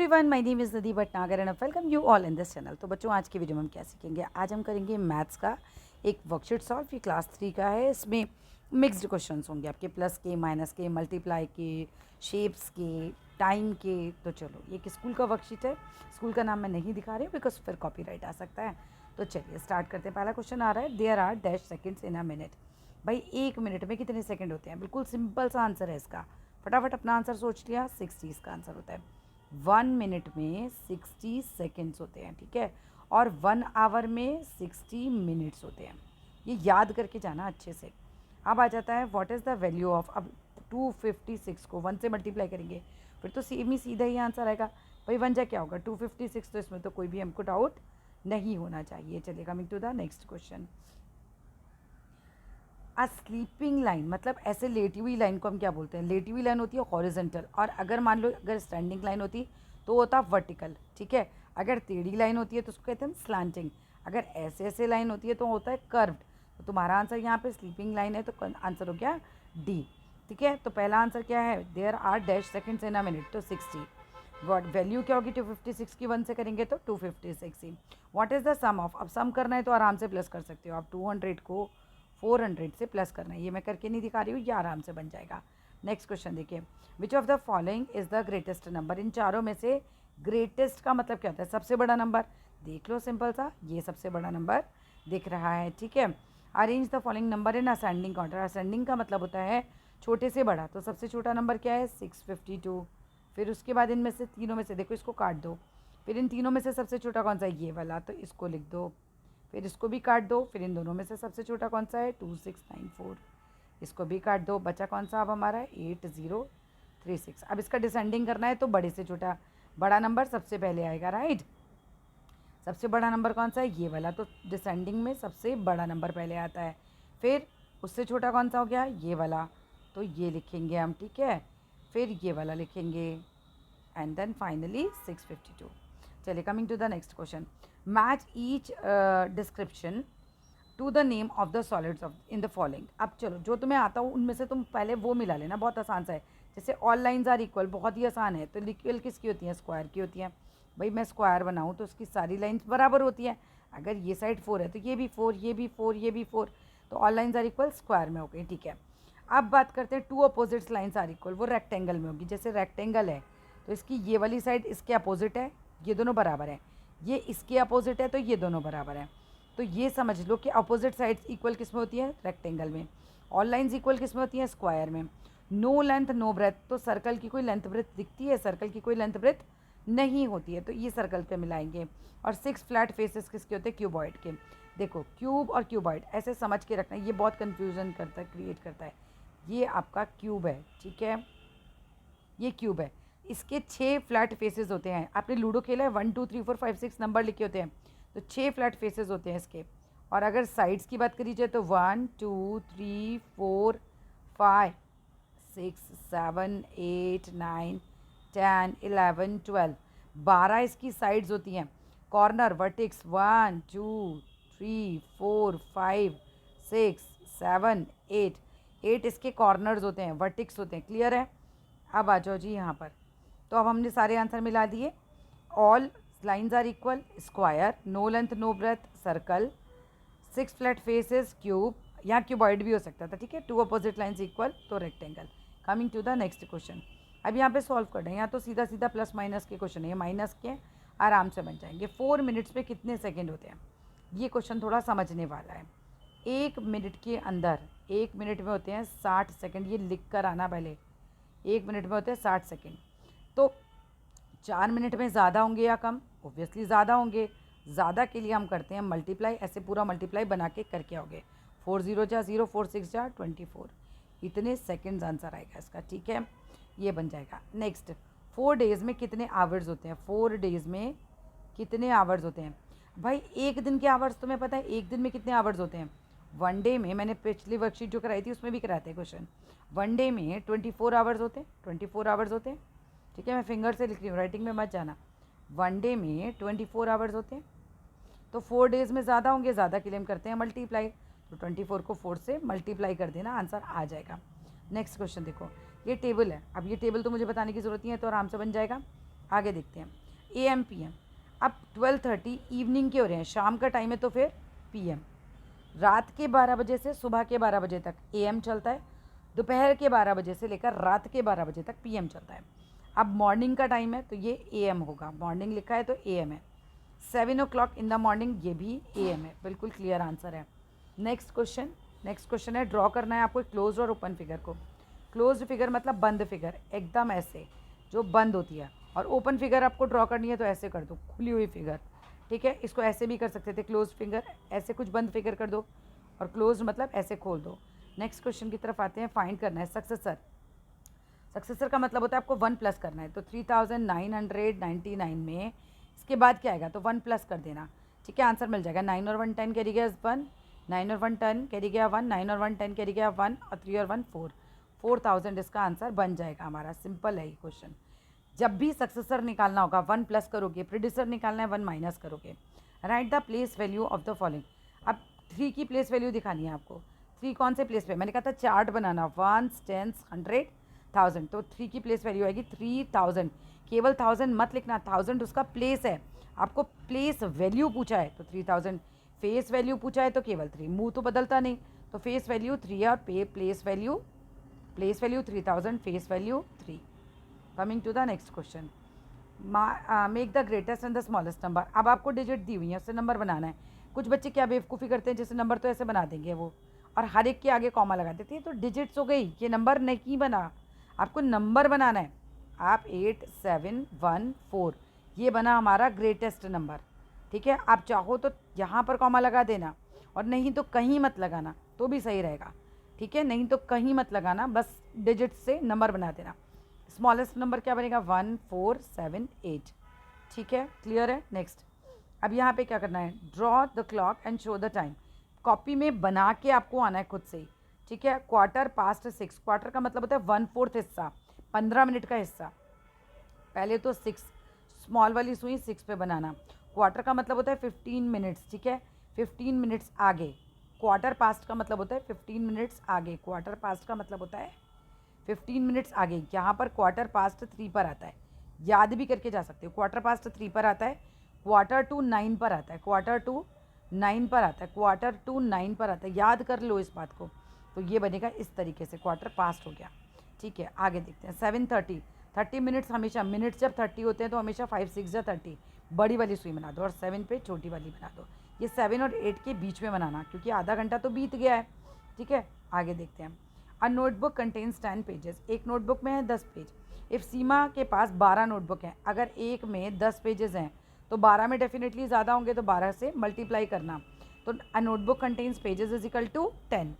Everyone, my name is नदी Bhatnagar and welcome you all in this channel. तो बच्चों, आज की वीडियो में हम क्या सीखेंगे? आज हम करेंगे मैथ्स का एक वर्कशीट सॉल्व। ये क्लास 3 का है। इसमें मिक्स्ड क्वेश्चंस होंगे आपके, प्लस के, माइनस के, मल्टीप्लाई के, शेप्स के, टाइम के। तो चलो, ये एक स्कूल का वर्कशीट है। स्कूल का नाम मैं नहीं दिखा रही हूँ बिकॉज फिर कॉपीराइट आ सकता है। तो चलिए स्टार्ट करते हैं। पहला क्वेश्चन आ रहा है, there are dash seconds in a minute. भाई, एक मिनट में कितने सेकेंड होते हैं? बिल्कुल सिंपल सा आंसर है इसका। फटाफट अपना आंसर सोच लिया। 60 इसका आंसर होता है। 1 मिनट में 60 सेकेंड्स होते हैं, ठीक है। और 1 आवर में 60 मिनट्स होते हैं। ये याद करके जाना अच्छे से। अब आ जाता है what is the value of, अब 256 को 1 से मल्टीप्लाई करेंगे फिर तो सेम ही सीधा ही आंसर आएगा। भाई 1 जा क्या होगा? 256। तो इसमें तो कोई भी हमको डाउट नहीं होना चाहिए। चलिए, coming to the next question. A sleeping line, मतलब ऐसे लेटी हुई लाइन को हम क्या बोलते हैं? लेटी हुई लाइन होती है हॉरिजेंटल, और अगर मान लो अगर स्टैंडिंग लाइन होती तो होता वर्टिकल, ठीक है। अगर टेढ़ी लाइन होती है तो उसको कहते हैं स्लैंटिंग। अगर ऐसे ऐसे लाइन होती है तो होता है कर्व्ड। तो तुम्हारा आंसर यहाँ पे स्लीपिंग लाइन है, तो आंसर हो गया डी, ठीक है। तो पहला आंसर क्या है? There are dash seconds in a minute, तो 60। वॉट वैल्यू क्या होगी? 256 की 1 से करेंगे तो 256 ही। What is the sum of, अब सम करना है तो आराम से प्लस कर सकते हो आप। 200 को 400 से प्लस करना है। ये मैं करके नहीं दिखा रही हूँ, ये आराम से बन जाएगा। नेक्स्ट क्वेश्चन देखिए, which of the following is the greatest number? इन चारों में से ग्रेटेस्ट का मतलब क्या होता है? सबसे बड़ा नंबर। देख लो, सिंपल सा, ये सबसे बड़ा नंबर दिख रहा है, ठीक है। Arrange the following number in ascending order. Ascending का मतलब होता है छोटे से बड़ा। तो सबसे छोटा नंबर क्या है? 652। फिर उसके बाद इनमें से तीनों में से, देखो इसको काट दो, फिर इन तीनों में से सबसे छोटा कौन सा है? ये वाला, तो इसको लिख दो। फिर इसको भी काट दो, फिर इन दोनों में से सबसे छोटा कौन सा है? 2694। इसको भी काट दो, बचा कौन सा अब हमारा? 8036। अब इसका डिसेंडिंग करना है तो बड़े से छोटा, बड़ा नंबर सबसे पहले आएगा, राइट। सबसे बड़ा नंबर कौन सा है? ये वाला। तो डिसेंडिंग में सबसे बड़ा नंबर पहले आता है। फिर उससे छोटा कौन सा हो गया? ये वाला, तो ये लिखेंगे हम, ठीक है। फिर ये वाला लिखेंगे एंड देन फाइनली 652। चलिए, coming to the next question. Match each description to the name of the solids of in the following. अब चलो, जो तुम्हें आता हो उनमें से तुम पहले वो मिला लेना, बहुत आसान सा है। जैसे ऑल लाइन्स आर इक्वल, बहुत ही आसान है। तो इक्वल किसकी होती हैं? स्क्वायर की होती हैं। भाई मैं स्क्वायर बनाऊँ तो उसकी सारी लाइन्स बराबर होती हैं। अगर ये साइड 4 है तो ये भी 4, ये भी 4, ये भी 4। तो all lines are equal square में हो गई, ठीक है। अब बात करते हैं two opposites lines are equal, वो रेक्टेंगल में होगी। जैसे रेक्टेंगल है तो इसकी ये वाली साइड इसके अपोजिट है, ये दोनों बराबर हैं। ये इसके अपोजिट है तो ये दोनों बराबर हैं। तो ये समझ लो कि अपोजिट साइड्स इक्वल किस में होती है? रेक्टेंगल में। ऑल लाइन्स इक्वल किस में होती हैं? स्क्वायर में। नो लेंथ नो ब्रेथ, तो सर्कल की कोई लेंथ ब्रेथ दिखती है? सर्कल की कोई लेंथ ब्रेथ नहीं होती है, तो ये सर्कल पे मिलाएंगे। और 6 फ्लैट फेसेस किसके होते हैं? क्यूबॉइड के। देखो, क्यूब और क्यूबॉइड ऐसे समझ के रखना है, ये बहुत कन्फ्यूज़न करता है, क्रिएट करता है। ये आपका क्यूब है, ठीक है, ये क्यूब है। इसके 6 फ्लैट फेसेस होते हैं। आपने लूडो खेला है? 1 2 3 4 5 6 नंबर लिखे होते हैं, तो 6 फ्लैट फेसेस होते हैं इसके। और अगर साइड्स की बात करी जाए तो 1 2 3 4 5 6 7 8 9 10 11 12, 12 इसकी साइड्स होती हैं। कॉर्नर वर्टिक्स 1 2 3 4 5 6 7 8, 8 इसके कॉर्नर्स होते हैं, वर्टिक्स होते हैं। क्लियर है? अब आ जाओ जी यहाँ पर। तो अब हमने सारे आंसर मिला दिए। All lines are equal, square, no length no breadth, circle, 6 flat faces, cube, यहाँ क्यूबॉइड भी हो सकता था, ठीक है। टू अपोजिट लाइन्स इक्वल, तो rectangle. Coming to the next question. अब यहाँ पे सॉल्व करना है, यहाँ तो सीधा सीधा प्लस माइनस के क्वेश्चन है, ये माइनस के आराम से बन जाएंगे। 4 मिनट्स में कितने सेकेंड होते हैं? ये क्वेश्चन थोड़ा समझने वाला है। 1 मिनट के अंदर, 1 मिनट में होते हैं 60 सेकेंड। ये लिख कर आना पहले, 1 मिनट में होते हैं 60 सेकेंड। तो 4 मिनट में ज़्यादा होंगे या कम? ऑब्वियसली ज़्यादा होंगे। ज़्यादा के लिए हम करते हैं मल्टीप्लाई, ऐसे पूरा मल्टीप्लाई बना के करके आओगे। 4 0 जा 0, 4 6 जा 24, इतने सेकेंड्स आंसर आएगा इसका, ठीक है। ये बन जाएगा। नेक्स्ट, 4 डेज़ में कितने आवर्स होते हैं? 4 डेज़ में कितने आवर्स होते हैं? भाई एक दिन के आवर्स तुम्हें पता है? एक दिन में कितने आवर्स होते हैं? 1 डे में, मैंने पिछली वर्कशीट जो कराई थी उसमें भी कराते हैं क्वेश्चन, 1 डे में 24 आवर्स होते हैं, 24 आवर्स होते हैं, ठीक है। मैं फिंगर से लिख रही हूँ, राइटिंग में मत जाना। 1 डे में 24 आवर्स होते हैं, तो 4 डेज़ में ज़्यादा होंगे, ज़्यादा के लिए हम करते हैं मल्टीप्लाई। तो 24 को 4 से मल्टीप्लाई कर देना, आंसर आ जाएगा। नेक्स्ट क्वेश्चन देखो, ये टेबल है। अब ये टेबल तो मुझे बताने की ज़रूरत नहीं है, तो आराम से बन जाएगा। आगे देखते हैं AM PM। अब 12:30 इवनिंग के हो रहे हैं, शाम का टाइम है, तो फिर PM। रात के 12 बजे से सुबह के 12 बजे तक AM चलता है, दोपहर के 12 बजे से लेकर रात के 12 बजे तक PM चलता है। अब मॉर्निंग का टाइम है तो ये AM होगा, मॉर्निंग लिखा है तो AM है। 7 o'clock इन द मॉर्निंग, ये भी AM है। बिल्कुल क्लियर आंसर है। नेक्स्ट क्वेश्चन है, ड्रॉ करना है आपको क्लोज और ओपन फिगर को। क्लोज फिगर मतलब बंद फिगर, एकदम ऐसे जो बंद होती है, और ओपन फिगर आपको ड्रॉ करनी है तो ऐसे कर दो, खुली हुई फिगर। ठीक है, इसको ऐसे भी कर सकते थे, क्लोज फिगर, ऐसे कुछ बंद फिगर कर दो, और क्लोज मतलब ऐसे खोल दो। नेक्स्ट क्वेश्चन की तरफ आते हैं। फाइंड करना है सक्सेसर। सक्सेसर का मतलब होता है आपको 1 प्लस करना है, तो 3999 में इसके बाद क्या आएगा, तो 1 प्लस कर देना। ठीक है, आंसर मिल जाएगा। 9 और 1 10 कैरी गया 1, 9 और 1 10 कैरी गया 1, 9 और 1 10 कैरी गया 1, और 3 और 1 4, 4000 इसका आंसर बन जाएगा हमारा। सिंपल है ये क्वेश्चन। जब भी सक्सेसर निकालना होगा 1 प्लस करोगे, प्रीडिसर निकालना है 1 माइनस करोगे। Right the place value of the following. अब 3 की प्लेस वैल्यू दिखानी है आपको। 3 कौन से प्लेस पे, मैंने कहा था चार्ट बनाना, 1 10 100 1000, तो 3 की प्लेस वैल्यू आएगी 3000। केवल 1000 मत लिखना, 1000 उसका प्लेस है, आपको प्लेस वैल्यू पूछा है तो 3000, फेस वैल्यू पूछा है तो केवल 3, मुंह तो बदलता नहीं, तो फेस वैल्यू 3 है, और place value 3000, face value 3। Coming to the next question, make the greatest and the smallest number. अब आपको डिजिट दी हुई है, उससे नंबर बनाना है। कुछ बच्चे क्या बेवकूफ़ी करते हैं, जैसे नंबर तो ऐसे बना देंगे वो, और हर एक के आगे कॉमा लगा देते हैं, तो डिजिट्स हो गई, ये नंबर नहीं बना, आपको नंबर बनाना है। आप 8714, ये बना हमारा ग्रेटेस्ट नंबर। ठीक है, आप चाहो तो यहाँ पर कॉमा लगा देना, और नहीं तो कहीं मत लगाना तो भी सही रहेगा। ठीक है, नहीं तो कहीं मत लगाना, बस डिजिट से नंबर बना देना। स्मॉलेस्ट नंबर क्या बनेगा, 1478। ठीक है, क्लियर है। नेक्स्ट, अब यहाँ पे क्या करना है, draw the clock and show the time. Copy में बना के आपको आना है खुद से ही। ठीक है, 6:15, क्वार्टर का मतलब होता है 1/4 हिस्सा, 15 मिनट का हिस्सा। पहले तो 6, स्मॉल वाली सुई 6 पे बनाना। क्वार्टर का मतलब होता है 15 मिनट्स। ठीक है, 15 मिनट्स आगे। क्वार्टर पास्ट का मतलब होता है 15 मिनट्स आगे, क्वार्टर पास्ट का मतलब होता है 15 मिनट्स आगे। यहाँ पर क्वार्टर पास्ट 3 पर आता है, याद भी करके जा सकते हो। क्वार्टर पास्ट 3 पर आता है, क्वार्टर टू 9 पर आता है, क्वार्टर टू 9 पर आता है, क्वार्टर टू 9 पर आता है, याद कर लो इस बात को। तो ये बनेगा इस तरीके से, क्वार्टर पास्ट हो गया। ठीक है, आगे देखते हैं। 7:30, 30 मिनट्स, हमेशा मिनट्स जब 30 होते हैं तो हमेशा 5 6 या 30 बड़ी वाली सुई बना दो, और 7 पे छोटी वाली बना दो। ये 7 और 8 के बीच में बनाना, क्योंकि आधा घंटा तो बीत गया है। ठीक है, आगे देखते हैं। अ नोटबुक कंटेन्स 10 पेजेस। एक नोटबुक में है 10 पेज। इफ़ सीमा के पास 12 नोटबुक हैं, अगर एक में 10 पेजेस हैं तो 12 में डेफिनेटली ज़्यादा होंगे, तो 12 से मल्टीप्लाई करना। तो a notebook contains pages is equal to 10।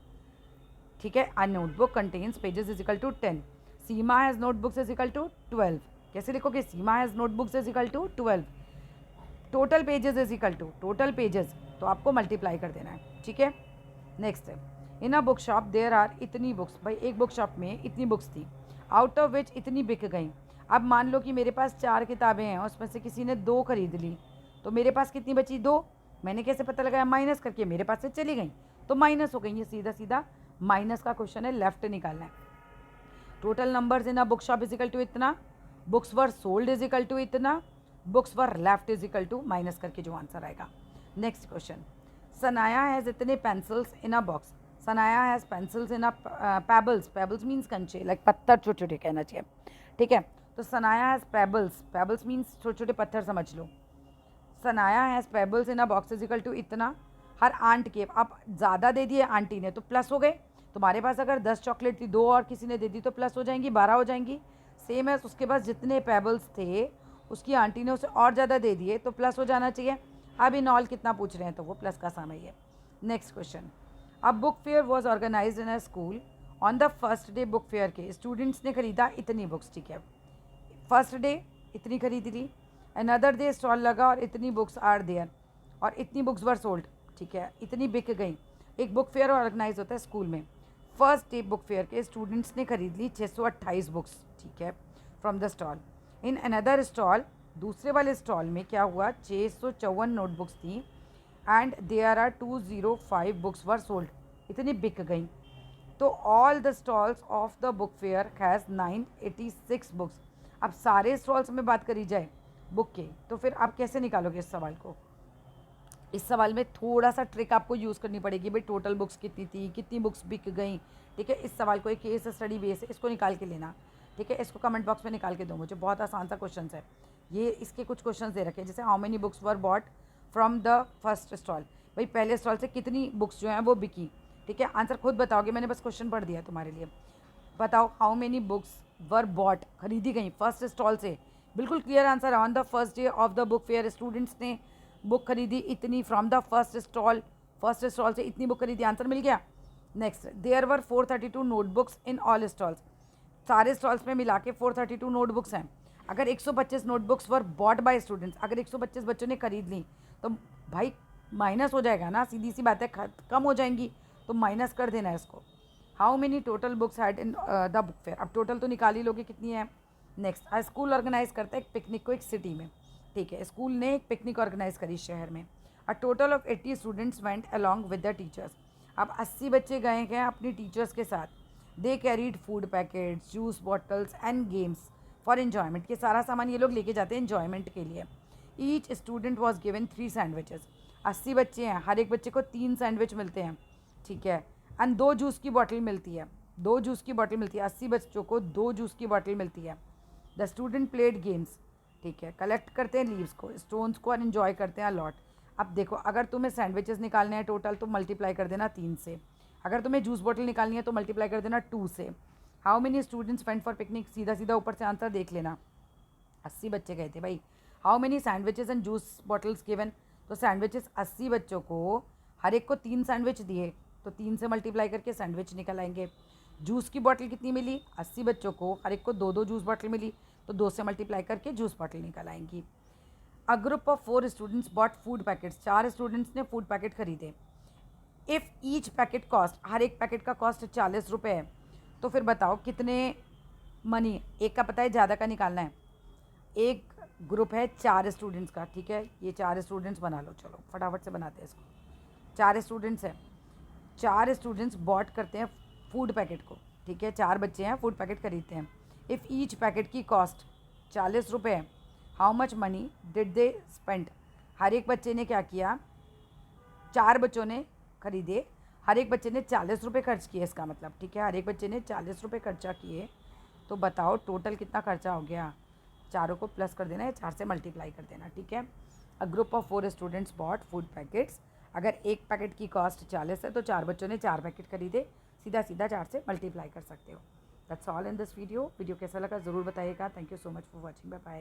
ठीक है, a notebook contains pages is equal to 10। Seema has notebooks is equal to 12। कैसे लिखोगे, Seema has notebooks is equal to 12। Total pages is equal to total pages, तो आपको multiply कर देना है। ठीक है, नेक्स्ट है, in a book shop there are इतनी बुक्स। भाई एक बुक शॉप में इतनी बुक्स थी, आउट ऑफ विच इतनी बिक गई। अब मान लो कि मेरे पास 4 किताबें हैं, उसमें से किसी ने 2 खरीद ली, तो मेरे पास कितनी बची, 2। मैंने कैसे पता लगाया, माइनस करके, मेरे पास से चली गई तो माइनस हो गई। ये सीधा सीधा माइनस का क्वेश्चन है, लेफ्ट निकालना है। Total numbers in a book shop is equal to इतना, books were sold is equal to इतना, books were left is equal to, minus करके जो आंसर आएगा। नेक्स्ट क्वेश्चन, सनाया हैज़ इतने pencils in a box. Sanaya has pencils in a pebbles. Pebbles means कंचे, like पत्थर छोटे छोटे कहना चाहिए। ठीक है, तो Sanaya has pebbles, pebbles means छोटे छोटे पत्थर समझ लो। Sanaya has pebbles in a box is equal to इतना। हर आंट के, अब ज़्यादा दे दिए आंटी ने तो प्लस हो गए। तुम्हारे पास अगर 10 चॉकलेट थी, 2 और किसी ने दे दी तो प्लस हो जाएंगी, 12 हो जाएंगी। सेम है, उसके पास जितने पेबल्स थे उसकी आंटी ने उसे और ज़्यादा दे दिए तो प्लस हो जाना चाहिए। अब इन ऑल कितना पूछ रहे हैं, तो वो प्लस का साम ही है। नेक्स्ट क्वेश्चन, अब book fair was organise in a school on the first day. Book fair के स्टूडेंट्स ने खरीदा इतनी बुक्स। ठीक है, फर्स्ट डे इतनी खरीदी ली, अनदर डे स्टॉल लगा और इतनी बुक्स आर देयर, और इतनी बुक्स वर सोल्ड। ठीक है, इतनी बिक गई। एक बुक फेयर ऑर्गेनाइज होता है स्कूल में। फर्स्ट डे बुक फेयर के स्टूडेंट्स ने खरीद ली 628 बुक्स। ठीक है, from the stall. In another stall, दूसरे वाले स्टॉल में क्या हुआ, 654 नोटबुक्स थी, and there are 205 books were sold, इतनी बिक गई। तो all the stalls of the book fair has 986 books. अब सारे स्टॉल्स में बात करी जाए बुक के, तो फिर आप कैसे निकालोगे इस सवाल को? इस सवाल में थोड़ा सा ट्रिक आपको यूज़ करनी पड़ेगी। भाई टोटल बुक्स कितनी थी, कितनी बुक्स बिक गई, ठीक है। इस सवाल को एक केस स्टडी बेस है, इसको निकाल के लेना, ठीक है। इसको कमेंट बॉक्स में निकाल के दो मुझे, बहुत आसान सा क्वेश्चन है ये। इसके कुछ क्वेश्चन दे रखे हैं, जैसे how many books were bought from the first stall. भाई पहले स्टॉल से कितनी बुक्स जो हैं वो बिकी, ठीक है। आंसर खुद बताओगे, मैंने बस क्वेश्चन पढ़ दिया तुम्हारे लिए। बताओ how many books were bought, खरीदी गई फर्स्ट स्टॉल से। बिल्कुल clear answer, on the first day of the book fair students ने बुक खरीदी इतनी फ्रॉम द फर्स्ट स्टॉल से इतनी बुक खरीदी, आंसर मिल गया। Next, there were 432 notebooks in all stalls. सारे स्टॉल्स में मिला के 432 नोटबुक्स हैं। अगर 125 notebooks were bought by students, अगर 125 बच्चों ने खरीद ली तो भाई माइनस हो जाएगा ना, सीधी सी बात है, कम हो जाएंगी तो माइनस कर देना है इसको। How many total books had in the book fair, अब टोटल तो निकाल ही लोगे कितनी है। नेक्स्ट, स्कूल ऑर्गेनाइज करता है एक पिकनिक को एक सिटी में, ठीक है। स्कूल ने एक पिकनिक ऑर्गेनाइज करी शहर में। A total of 80 students went along with the teachers. अब 80 बच्चे गए हैं अपनी टीचर्स के साथ। They carried food packets, juice bottles and games for enjoyment. ये सारा सामान ये लोग लेके जाते हैं एन्जॉयमेंट के लिए। Each student was given 3 sandwiches. 80 बच्चे हैं, हर एक बच्चे को 3 सैंडविच मिलते हैं, ठीक है। एंड 2 जूस की बॉटल मिलती है, 2 जूस की बॉटल मिलती है। 80 बच्चों को 2 जूस की बॉटल मिलती है। द स्टूडेंट प्लेड गेम्स, ठीक है। कलेक्ट करते हैं लीव्स को, स्टोन्स को, और इन्जॉय करते हैं अलॉट। अब देखो, अगर तुम्हें सैंडविचेस निकालने हैं टोटल तो मल्टीप्लाई कर देना 3 से। अगर तुम्हें जूस बॉटल निकालनी है तो मल्टीप्लाई कर देना 2 से। How many students went for picnic, सीधा सीधा ऊपर से आंसर देख लेना। 80 बच्चे गए थे भाई। How many sandwiches and juice bottles given, तो सैंडविचेस 80 बच्चों को, हर एक को 3 सैंडविच दिए तो 3 से मल्टीप्लाई करके सैंडविच निकल आएंगे। जूस की बॉटल कितनी मिली, 80 बच्चों को, हर एक को 2-2 जूस बॉटल मिली तो 2 से मल्टीप्लाई करके जूस बॉटल निकल आएंगी। A group of 4 students bought food packets, 4 students ने फूड पैकेट खरीदे। इफ़ ईच पैकेट कॉस्ट, हर एक पैकेट का कॉस्ट 40 रुपये है, तो फिर बताओ कितने मनी, एक का पता है ज़्यादा का निकालना है। एक ग्रुप है 4 स्टूडेंट्स का, ठीक है। ये 4 स्टूडेंट्स बना लो, चलो फटाफट से बनाते हैं इसको। 4 स्टूडेंट्स हैं, 4 स्टूडेंट्स बॉट करते हैं फूड पैकेट को, ठीक है। 4 बच्चे हैं, फूड पैकेट खरीदते हैं। इफ़ ईच पैकेट की कॉस्ट 40 रुपये है, how much money did they spend, हर एक बच्चे ने क्या किया, 4 बच्चों ने खरीदे, हर एक बच्चे ने 40 रुपये खर्च किए, इसका मतलब, ठीक है। हर एक बच्चे ने 40 रुपये खर्चा किए, तो बताओ टोटल कितना खर्चा हो गया। चारों को प्लस कर देना है, 4 से मल्टीप्लाई कर देना, ठीक है। A group of 4 students bought food packets, अगर एक पैकेट की कॉस्ट 40 है तो 4 बच्चों ने 4 पैकेट खरीदे, सीधा सीधा 4 से मल्टीप्लाई कर सकते हो। That's all in this video. Video कैसा लगा ज़रूर बताइएगा। Thank you so much for watching, bye bye.